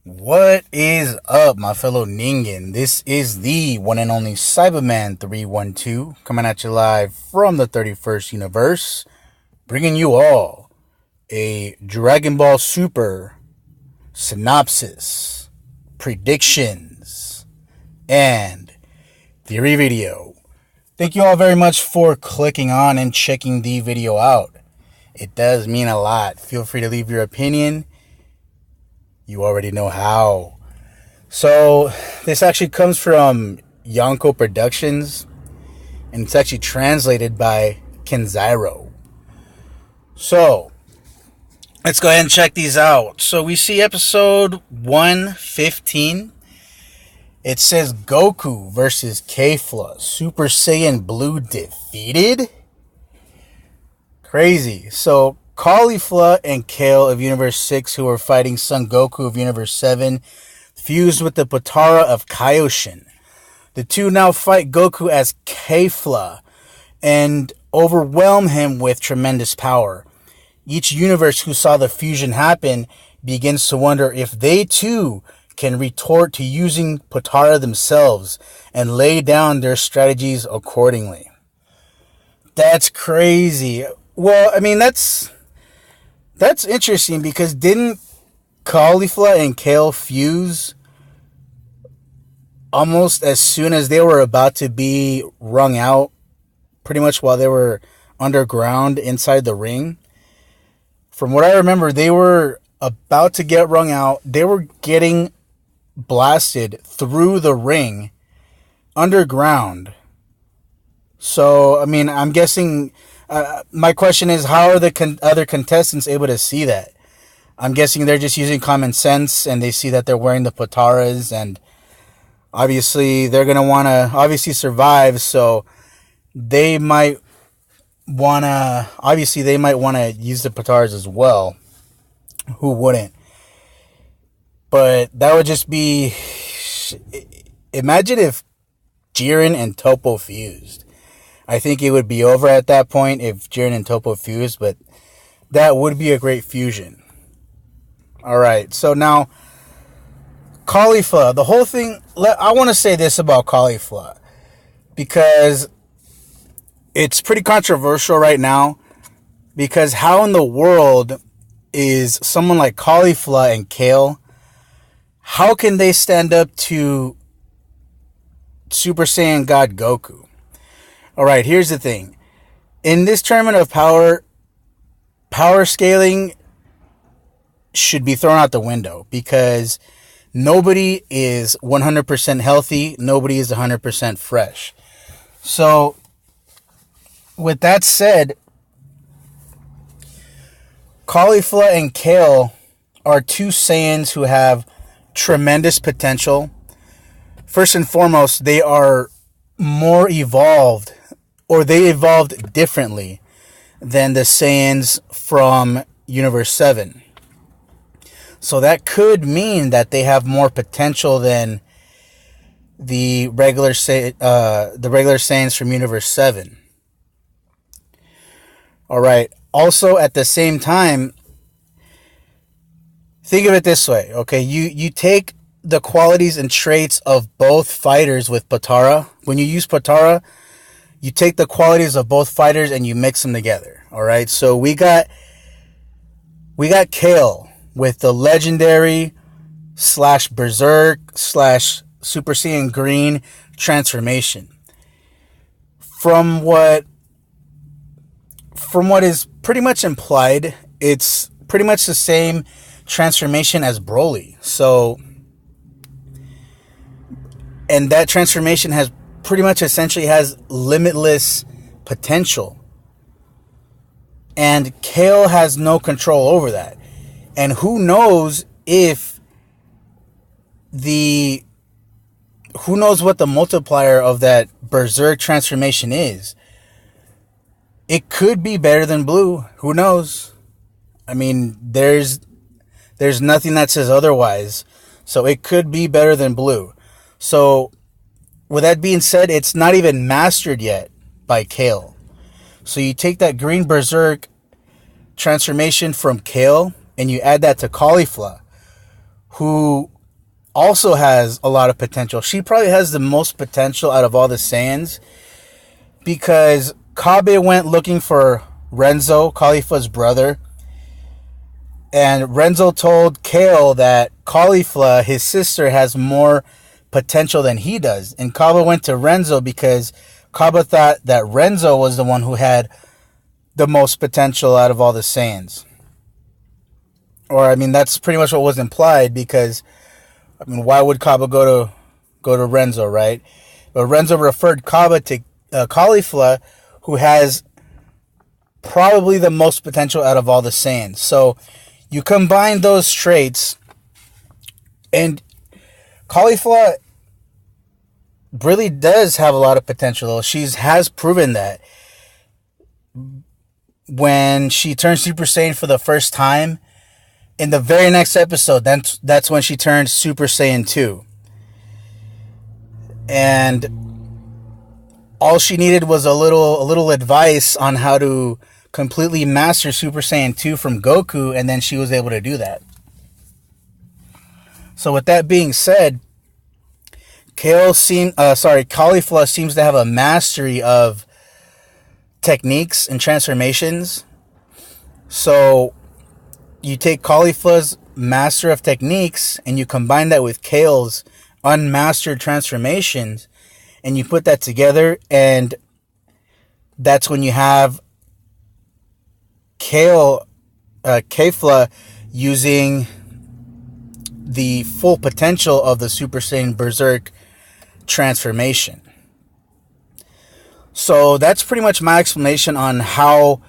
What is up, my fellow Ningen? This is the one and only Cyberman 312 coming at you live from the 31st universe, bringing you all a Dragon Ball Super synopsis, predictions, and theory video. Thank you all very much for clicking on and checking the video out. It does mean a lot. Feel free to leave your opinion. You already know how. So, this actually comes from Yonko Productions, and it's actually translated by Kenziro. So, let's go ahead and check these out. So, we see episode 115. It says Goku versus Kefla. Super Saiyan Blue defeated? Crazy. So, Kefla and Kale of Universe 6, who are fighting Son Goku of Universe 7, fused with the Potara of Kaioshin. The two now fight Goku as Kefla and overwhelm him with tremendous power. Each universe who saw the fusion happen begins to wonder if they too can retort to using Potara themselves and lay down their strategies accordingly. That's crazy. Well, I mean, that's interesting because didn't Kefla and Kale fuse almost as soon as they were about to be wrung out, pretty much while they were underground inside the ring? From what I remember, they were about to get wrung out. They were getting blasted through the ring underground. So, I mean, I'm guessing... my question is, how are the other contestants able to see that? I'm guessing they're just using common sense and they see that they're wearing the Potaras, and obviously they're going to want to survive, so they might want to use the Potaras as well. Who wouldn't? But that would just be... Imagine if Jiren and Toppo fused. I think it would be over at that point if Jiren and Toppo fused, but that would be a great fusion. Alright, so now, Kefla, the whole thing, I want to say this about Kefla, because it's pretty controversial right now, because how in the world is someone like Kefla and Kale, how can they stand up to Super Saiyan God Goku? Alright, here's the thing. In this tournament of power scaling should be thrown out the window, because nobody is 100% healthy, nobody is 100% fresh. So, with that said, Kefla and Kale are two Saiyans who have tremendous potential. First and foremost, they are more evolved, or they evolved differently than the Saiyans from Universe 7. So that could mean that they have more potential than the regular Saiyans from Universe 7. Alright, also at the same time, think of it this way, okay? You take the qualities and traits of both fighters with Potara. When you use Potara, you take the qualities of both fighters and you mix them together. Alright, so we got Kale with the legendary / berserk / Super Saiyan Green transformation. From what is pretty much implied, it's pretty much the same transformation as Broly. So, and that transformation has pretty much essentially has limitless potential. And Kale has no control over that. And who knows what the multiplier of that Berserk transformation is. It could be better than Blue. Who knows? I mean, there's nothing that says otherwise. So it could be better than Blue. So, with that being said, it's not even mastered yet by Kale. So you take that Green Berserk transformation from Kale and you add that to Kefla, who also has a lot of potential. She probably has the most potential out of all the Saiyans, because Kabe went looking for Renzo, Caulifla's brother, and Renzo told Kale that Caulifla, his sister, has more potential than he does. And Kabe went to Renzo because Kabe thought that Renzo was the one who had the most potential out of all the Saiyans. Or, I mean, that's pretty much what was implied, because, I mean, why would Kabe go to Renzo, right? But Renzo referred Kabe to Caulifla, who has probably the most potential out of all the Saiyans. So you combine those traits, and Caulifla really does have a lot of potential. She has proven that. When she turned Super Saiyan for the first time, in the very next episode, that's when she turned Super Saiyan 2. And all she needed was a little advice on how to completely master Super Saiyan 2 from Goku, and then she was able to do that. So with that being said, Caulifla seems to have a mastery of techniques and transformations. So you take Caulifla's master of techniques and you combine that with Kale's unmastered transformations, and you put that together, and that's when you have Kefla using the full potential of the Super Saiyan Berserk transformation. So that's pretty much my explanation on how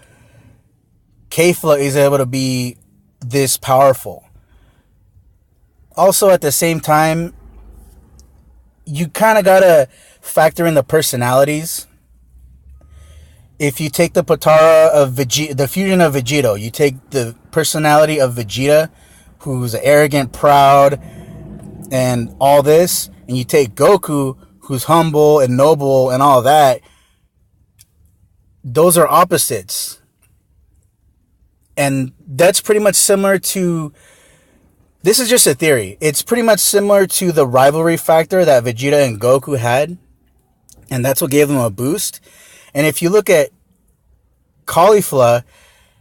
Kefla is able to be this powerful. Also, at the same time, you kind of gotta factor in the personalities. If you take the Potara of Vegeta, the fusion of Vegito, you take the personality of Vegeta, who's arrogant, proud, and all this, and you take Goku, who's humble and noble and all that. Those are opposites. And that's pretty much similar to, this is just a theory, it's pretty much similar to the rivalry factor that Vegeta and Goku had, and that's what gave them a boost. And if you look at Caulifla,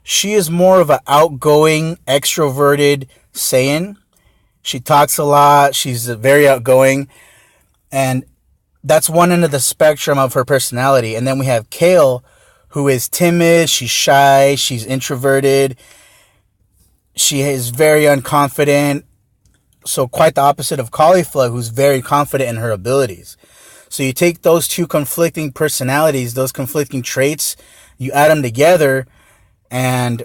she is more of an outgoing, extroverted Saiyan. She talks a lot, she's very outgoing, and that's one end of the spectrum of her personality. And then we have Kale, who is timid, she's shy, she's introverted, she is very unconfident. So quite the opposite of Caulifla, who's very confident in her abilities. So you take those two conflicting personalities, those conflicting traits, you add them together, and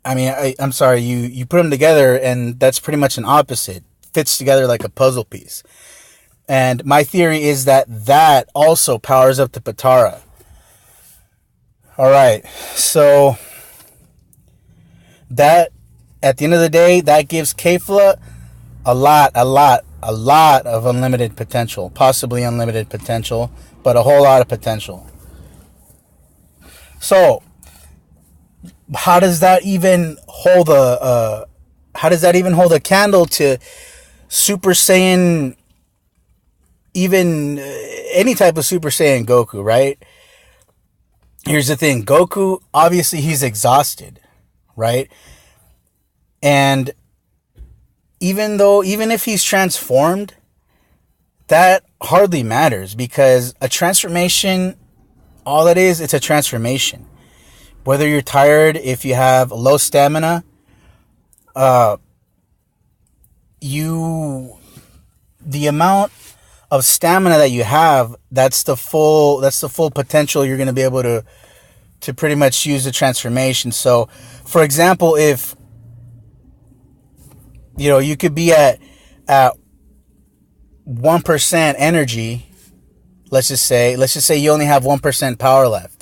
I mean, I'm sorry, you put them together, and that's pretty much an opposite. Fits together like a puzzle piece. And my theory is that also powers up the Potara. Alright, so that, at the end of the day, that gives Kefla a lot of unlimited potential. Possibly unlimited potential, but a whole lot of potential. So, how does that even hold a candle to Super Saiyan, even any type of Super Saiyan Goku, right? Here's the thing. Goku, obviously he's exhausted, right? And even if he's transformed, that hardly matters, because a transformation, all it is, it's a transformation. Whether you're tired, if you have low stamina, the amount of stamina that you have, that's the full potential you're going to be able to pretty much use the transformation. So, for example, if you could be at 1% energy, let's just say you only have 1% power left,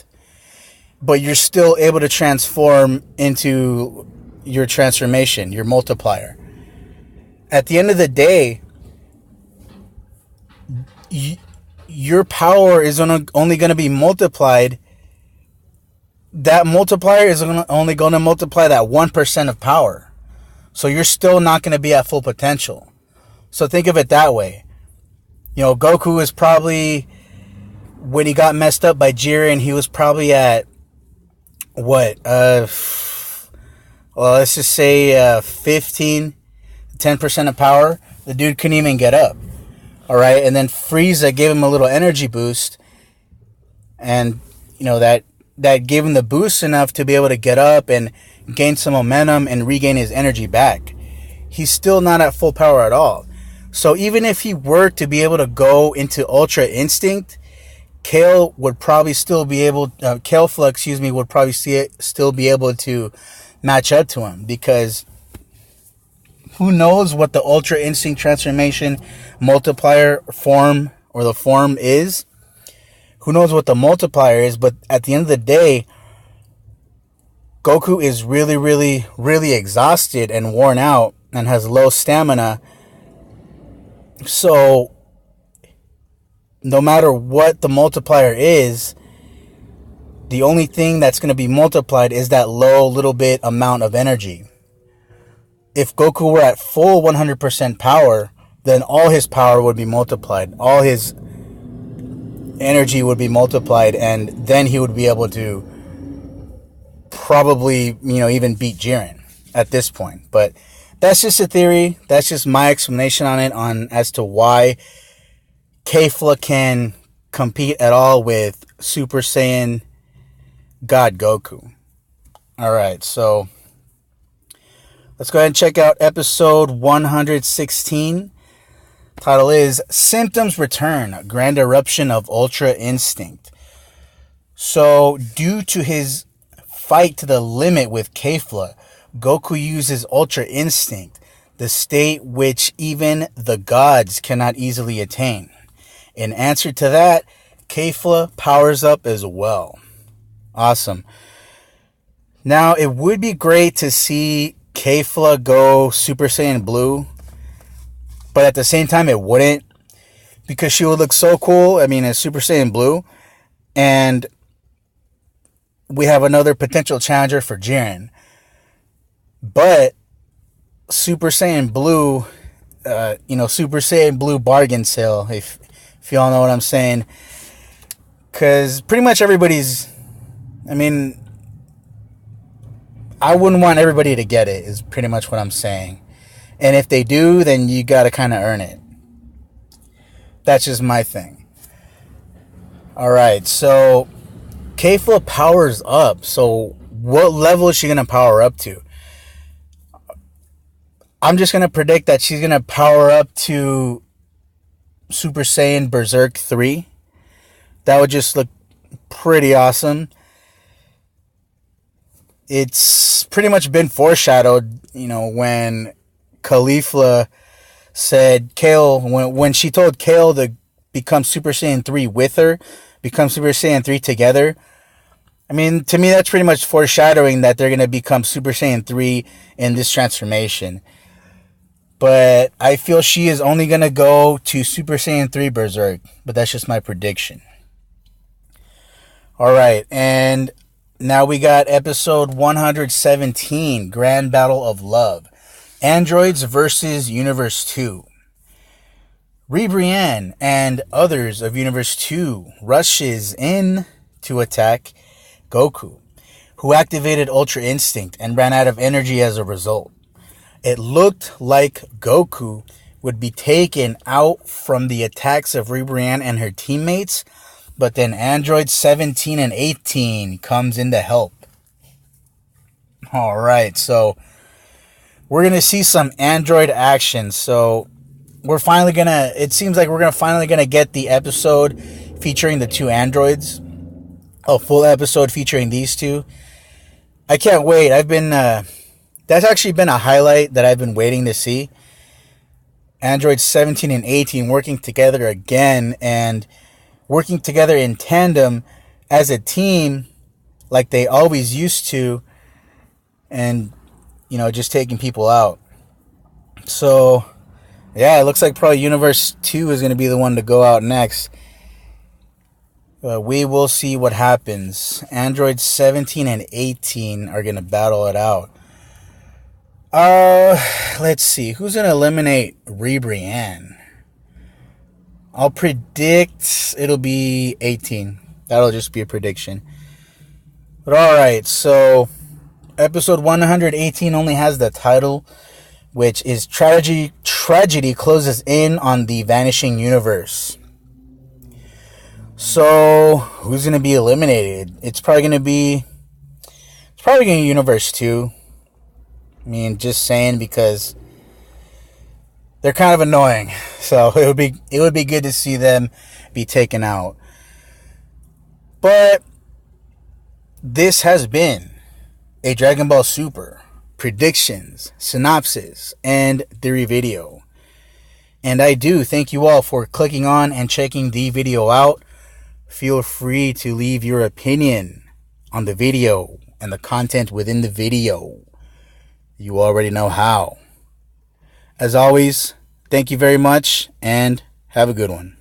but you're still able to transform into your transformation, your multiplier. At the end of the day, your power is only going to be multiplied. That multiplier is only going to multiply that 1% of power. So you're still not going to be at full potential. So think of it that way. Goku is probably, when he got messed up by Jiren, he was probably at what? Well, let's just say 15, 10% of power. The dude couldn't even get up. All right, and then Frieza gave him a little energy boost, and that gave him the boost enough to be able to get up and gain some momentum and regain his energy back. He's still not at full power at all. So even if he were to be able to go into Ultra Instinct, Kefla would probably still be able to match up to him, because who knows what the Ultra Instinct transformation multiplier form, or the form, is. Who knows what the multiplier is, but at the end of the day, Goku is really, really, really exhausted and worn out and has low stamina. So no matter what the multiplier is, the only thing that's going to be multiplied is that low little bit amount of energy. If Goku were at full 100% power, then all his power would be multiplied. All his energy would be multiplied, and then he would be able to probably, even beat Jiren at this point. But that's just a theory. That's just my explanation on it, as to why Kefla can compete at all with Super Saiyan God Goku. Alright, so let's go ahead and check out episode 116. Title is Symptoms Return, Grand Eruption of Ultra Instinct. So, due to his fight to the limit with Kefla, Goku uses Ultra Instinct, the state which even the gods cannot easily attain. In answer to that, Kefla powers up as well. Awesome. Now, it would be great to see Kefla go Super Saiyan Blue, but at the same time, it wouldn't, because she would look so cool, as Super Saiyan Blue, and we have another potential challenger for Jiren. But Super Saiyan Blue, Super Saiyan Blue bargain sale, if y'all know what I'm saying, because pretty much everybody's, I wouldn't want everybody to get it, is pretty much what I'm saying. And if they do, then you gotta kind of earn it. That's just my thing. Alright, so Kefla powers up. So what level is she gonna power up to? I'm just gonna predict that she's gonna power up to Super Saiyan Berserk 3. That would just look pretty awesome. It's pretty much been foreshadowed, when Kefla said when she told Kale to become Super Saiyan 3 with her, become Super Saiyan 3 together. To me, that's pretty much foreshadowing that they're going to become Super Saiyan 3 in this transformation. But I feel she is only going to go to Super Saiyan 3 Berserk. But that's just my prediction. Alright, and now we got episode 117, Grand Battle of Love. Androids versus Universe 2. Ribrianne and others of Universe 2 rushes in to attack Goku, who activated Ultra Instinct and ran out of energy as a result. It looked like Goku would be taken out from the attacks of Ribrianne and her teammates, but then Androids 17 and 18 comes in to help. Alright, so we're going to see some Android action. So it seems like we're finally going to get the episode featuring the two androids. A full episode featuring these two. I can't wait. That's actually been a highlight that I've been waiting to see. Androids 17 and 18 working together again, and working together in tandem as a team like they always used to, and just taking people out. So yeah, it looks like probably Universe 2 is going to be the one to go out next. We will see what happens. Androids 17 and 18 are going to battle it out. Uh, let's see. Who's gonna eliminate Brienne? I'll predict it'll be 18. That'll just be a prediction. But alright, so episode 118 only has the title, which is Tragedy closes in on the vanishing universe. So, who's going to be eliminated? It's probably going to be Universe 2. I mean, just saying, because they're kind of annoying. So, it would be good to see them be taken out. But this has been a Dragon Ball Super predictions, synopsis, and theory video. And I do thank you all for clicking on and checking the video out. Feel free to leave your opinion on the video and the content within the video. You already know how. As always, thank you very much and have a good one.